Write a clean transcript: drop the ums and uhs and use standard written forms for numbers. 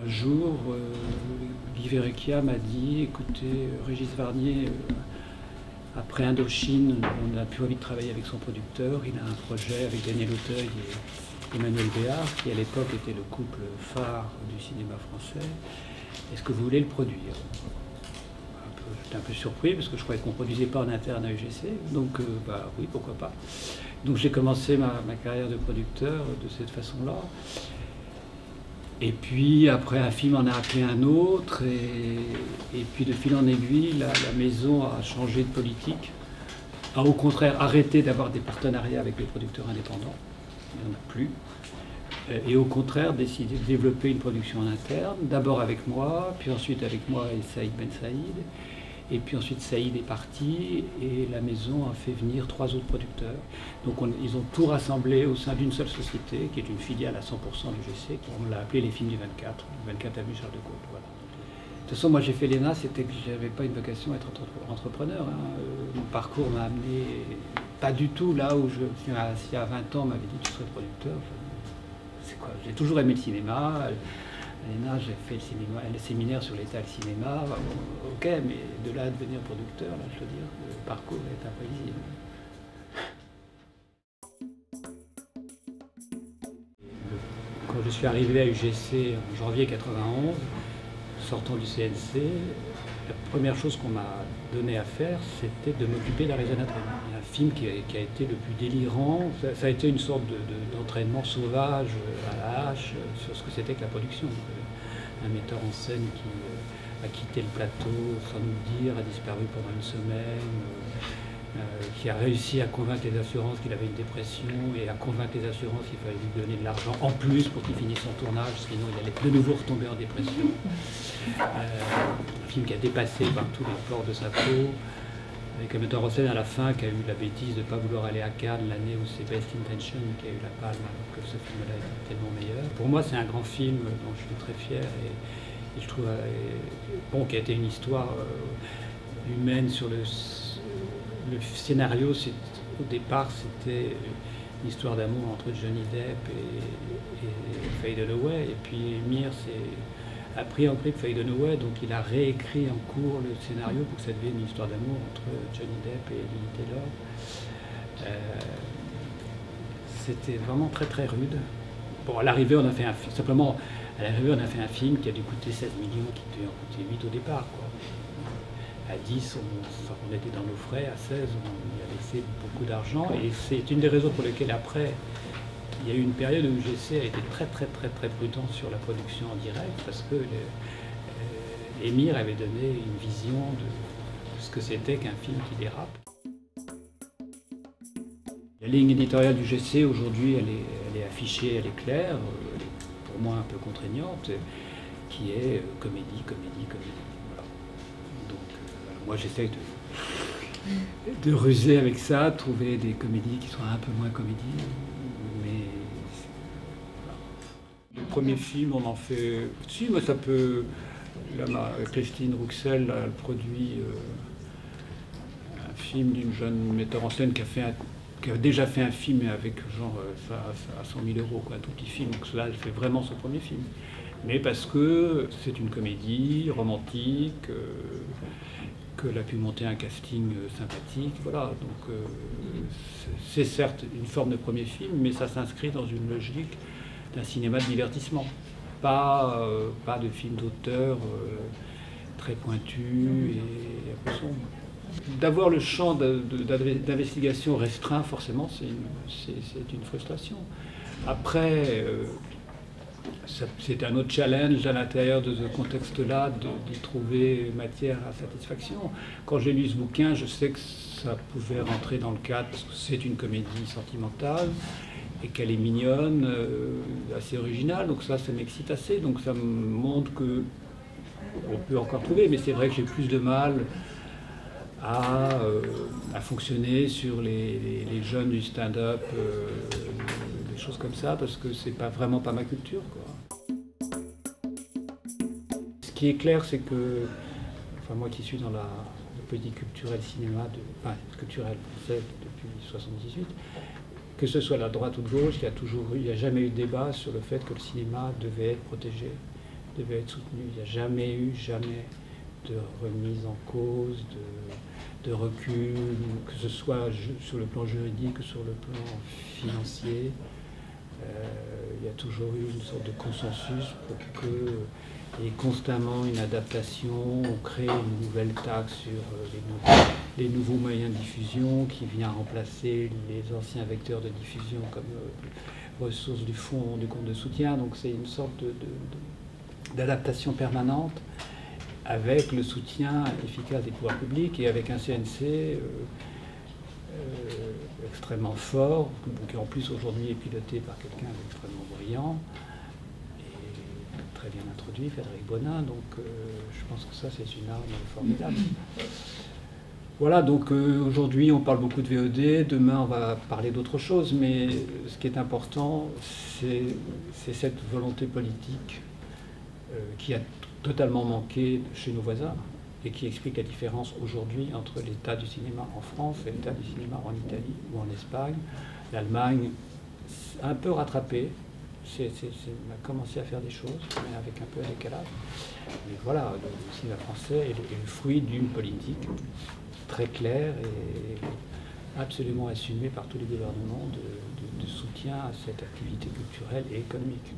Un jour, Guy Verrecchia m'a dit, écoutez, Régis Varnier, après Indochine, on n'a plus envie de travailler avec son producteur. Il a un projet avec Daniel Auteuil et Emmanuel Béard, qui à l'époque était le couple phare du cinéma français. Est-ce que vous voulez le produire? J'étais un peu surpris parce que je croyais qu'on ne produisait pas en interne à UGC. Donc, oui, pourquoi pas. Donc j'ai commencé ma carrière de producteur de cette façon-là. Et puis après, un film en a appelé un autre, et puis de fil en aiguille, la maison a changé de politique, a au contraire arrêté d'avoir des partenariats avec les producteurs indépendants, il n'y en a plus, et au contraire décidé de développer une production en interne, d'abord avec moi, puis ensuite avec moi et Saïd Ben Saïd, et puis ensuite Saïd est parti, et la maison a fait venir 3 autres producteurs. Donc ils ont tout rassemblé au sein d'une seule société, qui est une filiale à 100% du GC, on l'a appelé les films du 24 avenue Charles de Gaulle. Voilà. De toute façon, moi j'ai fait l'ENA, c'était que je n'avais pas une vocation à être entrepreneur. Mon parcours m'a amené pas du tout là où si il y a 20 ans on m'avait dit tu serais producteur. C'est quoi? J'ai toujours aimé le cinéma. À l'ENA, j'ai fait le séminaire sur l'état du cinéma. Ok, mais de là à devenir producteur, là, je veux dire, le parcours est imprévisible. Quand je suis arrivé à UGC en janvier 91, sortant du CNC, la première chose qu'on m'a donné à faire, c'était de m'occuper de la Raison d'entraînement. Un film qui a été le plus délirant, ça a été une sorte d'entraînement sauvage à la hache sur ce que c'était que la production. Un metteur en scène qui a quitté le plateau sans nous le dire, a disparu pendant une semaine, qui a réussi à convaincre les assurances qu'il avait une dépression et à convaincre les assurances qu'il fallait lui donner de l'argent en plus pour qu'il finisse son tournage, sinon il allait de nouveau retomber en dépression. Un film qui a dépassé par tous les pores de sa peau, avec un metteur en scène à la fin qui a eu la bêtise de ne pas vouloir aller à Cannes l'année où c'est Best Intention qui a eu la palme, alors que ce film-là était tellement meilleur. Pour moi, c'est un grand film dont je suis très fier et je trouve qui a été une histoire humaine sur le scénario. Au départ, c'était une histoire d'amour entre Johnny Depp et Faye Dunaway, et puis Mir a pris en grippe Faye Dunaway, donc il a réécrit en cours le scénario pour que ça devienne une histoire d'amour entre Johnny Depp et Lily Taylor. C'était vraiment très très rude. Bon, à l'arrivée, on a fait un film qui a dû coûter 16 millions, qui devait en coûter 8 au départ, quoi. À 10, on était dans nos frais, à 16, on y a laissé beaucoup d'argent, et c'est une des raisons pour lesquelles après, il y a eu une période où UGC a été très très très très prudent sur la production en direct, parce que Émir avait donné une vision de ce que c'était qu'un film qui dérape. La ligne éditoriale du UGC aujourd'hui, elle est affichée, elle est claire, elle est pour moi un peu contraignante, qui est comédie, comédie, comédie. Voilà. Donc moi j'essaye de ruser avec ça, trouver des comédies qui soient un peu moins comédies. Mais voilà. Le premier film, on en fait. Si, mais ça peut. Là, Christine Rouxel, là, elle produit un film d'une jeune metteur en scène qui a déjà fait un film avec genre à 100 000 €, quoi, un tout petit film. Donc là, elle fait vraiment son premier film. Mais parce que c'est une comédie romantique, qu'elle a pu monter un casting sympathique, voilà. Donc c'est certes une forme de premier film, mais ça s'inscrit dans une logique d'un cinéma de divertissement. Pas de film d'auteur très pointu et un peu sombre. D'avoir le champ d'investigation restreint, forcément, c'est une frustration. Après, c'est un autre challenge à l'intérieur de ce contexte-là d'y trouver matière à satisfaction. Quand j'ai lu ce bouquin, je sais que ça pouvait rentrer dans le cadre, parce que c'est une comédie sentimentale et qu'elle est mignonne, assez originale, donc ça m'excite assez. Donc ça me montre qu'on peut encore trouver, mais c'est vrai que j'ai plus de mal à fonctionner sur les jeunes du stand-up, des choses comme ça, parce que c'est vraiment pas ma culture, quoi. Ce qui est clair, c'est que, enfin moi qui suis dans la politique culturelle cinéma, culturelle française depuis 1978, que ce soit la droite ou de gauche, il n'y a jamais eu de débat sur le fait que le cinéma devait être protégé, devait être soutenu. Il n'y a jamais eu de remise en cause, de recul, que ce soit sur le plan juridique ou sur le plan financier. Il y a toujours eu une sorte de consensus pour qu'il y ait constamment une adaptation. On crée une nouvelle taxe sur les nouveaux moyens de diffusion qui vient remplacer les anciens vecteurs de diffusion comme ressources du fonds, du compte de soutien. Donc c'est une sorte d'adaptation permanente avec le soutien efficace des pouvoirs publics et avec un CNC extrêmement fort, qui en plus aujourd'hui est piloté par quelqu'un d'extrêmement brillant et très bien introduit, Frédéric Bonin. Donc je pense que ça c'est une arme formidable. Voilà, donc aujourd'hui on parle beaucoup de VOD, demain on va parler d'autre chose, mais ce qui est important c'est cette volonté politique qui a totalement manqué chez nos voisins et qui explique la différence aujourd'hui entre l'état du cinéma en France et l'état du cinéma en Italie ou en Espagne. L'Allemagne a un peu rattrapé, on a commencé à faire des choses, mais avec un peu de décalage. Mais voilà, le cinéma français est le fruit d'une politique très claire et absolument assumée par tous les gouvernements de soutien à cette activité culturelle et économique.